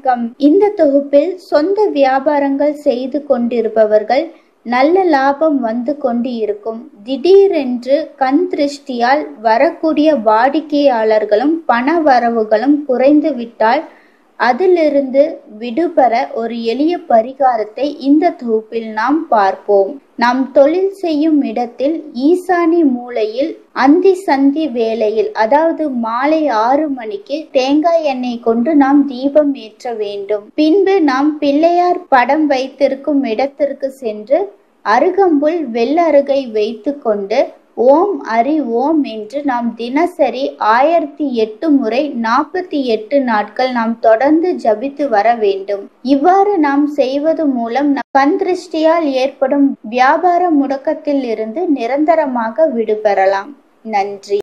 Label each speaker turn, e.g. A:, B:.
A: வணக்கம். இந்த தொகுப்பில் சொந்த வியாபாரங்கள் செய்து கொண்டிருப்பவர்கள் நல்ல லாபம் வந்து கொண்டு இருக்கும். திடீரென்று கண் திருஷ்டியால் வரக்கூடிய வாடிக்கையாளர்களும் பண வரவுகளும் குறைந்து விட்டால் அதிலிருந்து விடுபெற ஒரு எளிய பரிகாரத்தை இந்த தொகுப்பில் நாம் பார்ப்போம். நாம் தொழில் செய்யும் இடத்தில் ஈசானி மூலையில் அந்தி சந்தி வேளையில், அதாவது மாலை 6 மணிக்கு தேங்காய் எண்ணெய் கொண்டு நாம் தீபம் ஏற்ற வேண்டும். பின்பு நாம் பிள்ளையார் படம் வைத்திருக்கும் இடத்திற்கு சென்று அருகம்புல் வெள்ளருகை வைத்து கொண்டு ஓம் ஹரி ஓம் என்று நாம் தினசரி 1008 முறை 48 நாட்கள் நாம் தொடர்ந்து ஜபித்து வர வேண்டும். இவ்வாறு நாம் செய்வது மூலம் கண் திருஷ்டியால் ஏற்படும் வியாபார முடக்கத்தில் இருந்து நிரந்தரமாக விடுபெறலாம். நன்றி.